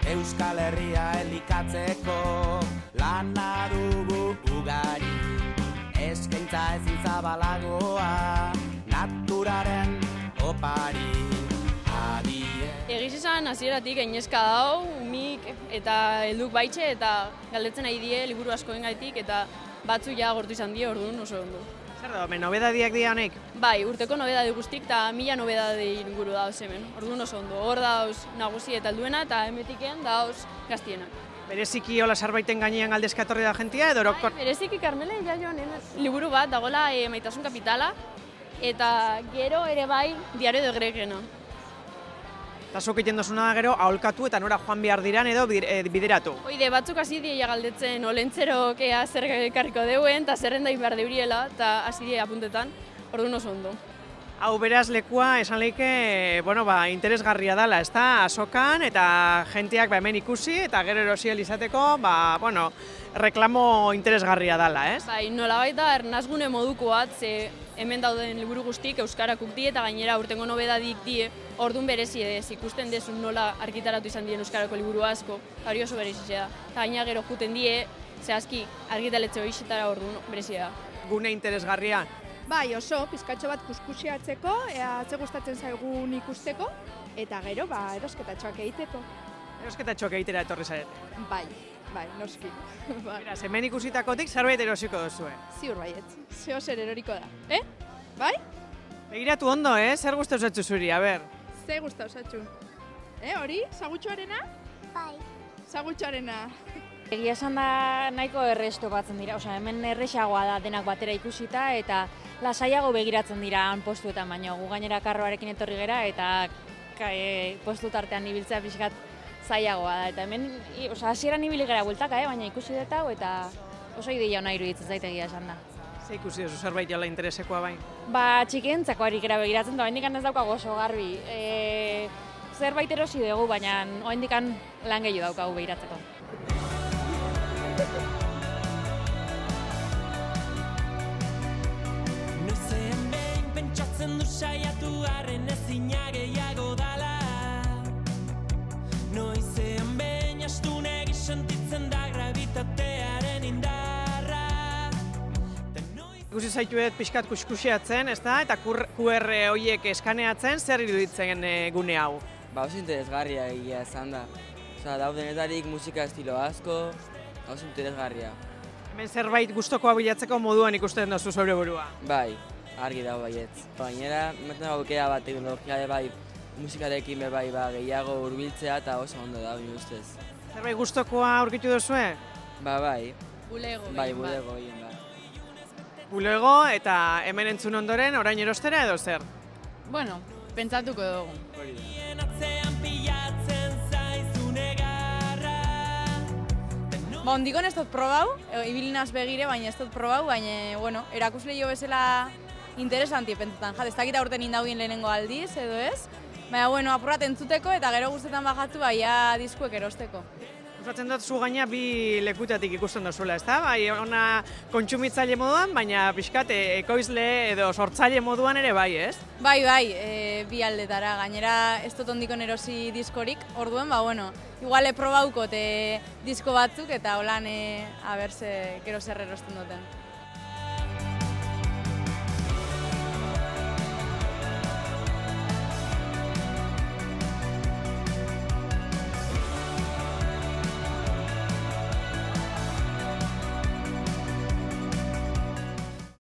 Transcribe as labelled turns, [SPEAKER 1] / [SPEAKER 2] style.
[SPEAKER 1] Euskal Herria elikatzeko lana dugu ugari, eskaintza ezin zabalagoa naturaren opari.
[SPEAKER 2] Egiz esan hasieratik gainezka dau, umik eta helduk baitxe eta galdetzen nahi die liburu askoen gaitik eta batzu ja gortu izan die, orduan oso ondo.
[SPEAKER 3] Zer da, nobedadiak dira honek?
[SPEAKER 2] Bai, urteko nobedade guztik eta 1000 nobedade inguru dauz hemen, orduan oso ondo. Hor dauz nagusi eta helduena eta hemetiken dauz gaztienak.
[SPEAKER 3] Bereziki hola sarbaiten gainean galdezka etorri da jentia edo orokor?
[SPEAKER 2] Bai, bereziki Karmele jaioan liburu bat dagoela Maitasun kapitala eta gero ere bai Diario de Gregena.
[SPEAKER 3] Eta zuk egiten dozuna da gero aholkatu eta nora joan behar diran edo bideratu.
[SPEAKER 2] Oide, batzuk hasi dira galdetzen olentzerok ea zer ekarriko deuen eta zerrenda behar deuriela eta hasi dira apuntetan, orduan oso ondo.
[SPEAKER 3] Hau beraz lekua esan leike, interesgarria dela, ezta? Azokan eta jenteak hemen ikusi eta gero erosiel izateko, reklamo interesgarria dela, ez?
[SPEAKER 2] Bai, nolabait da ernazgune moduko bat, ze hemen dauden liburu guztik euskarakuk die eta gainera urtengo nobedadik die, orduan berezi edez, ikusten dezun nola argitaratu izan dien euskarako liburu asko, hori oso berezizea da. Eta gaina gero juten die, zehazki argitaletxe horixetara orduan berezia da.
[SPEAKER 3] Gune interesgarria.
[SPEAKER 4] Bai, oso, pizkatxo bat kuskusiatzeko, ze gustatzen zaigun ikusteko, eta gero, erosketatxoak egiteko.
[SPEAKER 3] Erosketatxoak egitera etorri zarete.
[SPEAKER 4] Bai, noski.
[SPEAKER 3] Beraz, hemen ikusitakotik zerbait erosiko duzue.
[SPEAKER 4] Ziur baietz, zeo zer eroriko da. Bai?
[SPEAKER 3] Begiratu ondo, zer gustau zatzu zuri, a ber.
[SPEAKER 4] Ze gustau zatzu. Hori, sagutxoarena?
[SPEAKER 5] Bai.
[SPEAKER 4] Sagutxoarena.
[SPEAKER 6] Egia esan da nahiko erresto batzen dira, hemen erresagoa da denak batera ikusita eta lasaiago begiratzen dira han postuetan, baina gu gainera karroarekin etorri gera eta postu tartean ibiltzea pixkat zailagoa da. Eta hemen, hasieran ibili gara bueltaka, baina ikusi dut hau eta oso ideia ona iruditzen zait egia esan da.
[SPEAKER 3] Ze ikusi duzu zerbait jala interesekoa bai?
[SPEAKER 6] Txikientzako gara begiratzen da, oraindik ez daukagu oso garbi. Zerbait erosi dugu, baina oraindik lan gehiago daukagu begiratzeko.
[SPEAKER 7] Noizean behin pentsatzen du saiatu arren ezina gehiago dala. Noizean behin astunegi sentitzen da gravitatearen indarra.
[SPEAKER 3] Ikusi zaituet pixkat kuskusiatzen, ezta? Eta QR horiek eskaneatzen, zer iruditzen gune hau?
[SPEAKER 8] Oso interesgarria egia esan da. Daudenetarik musika estilo asko, oso interesgarria.
[SPEAKER 3] Hemen zerbait gustokoa bilatzeko moduan ikusten duzu zure burua.
[SPEAKER 8] Bai, argi dago baietz. Gainera, ematen aukera bat teknologia bai musikarekin bai gehiago hurbiltzea eta oso ondo da, bine ustez.
[SPEAKER 3] Zerbait gustokoa aurkitu duzue?
[SPEAKER 8] Bai.
[SPEAKER 2] Bulego.
[SPEAKER 8] Bai, bulego egin da.
[SPEAKER 3] Bulego eta hemen entzun ondoren orain erostera edo zer?
[SPEAKER 2] Bueno, pentsatuko dugu.
[SPEAKER 9] Ondikon ez dut probau, ibilinaz begire, baina ez dut probau, baina, erakusle jo bezala interesanti pentsetan. Ez dakit aurten indaugien lehenengo aldiz, edo ez? Baina, apurrat entzuteko eta gero guztetan bajatu baina diskuek erosteko.
[SPEAKER 3] Gustatzen dut zu gaina bi lekutatik ikusten duzuela, ezta? Bai, ona kontsumitzaile moduan, baina pixkat ekoizle edo sortzaile moduan ere bai, ez?
[SPEAKER 9] Bai, bi aldetara. Gainera ez dut ondikon erosi diskorik, orduen, igual probaukot disko batzuk eta holan, gero zer erosten duten.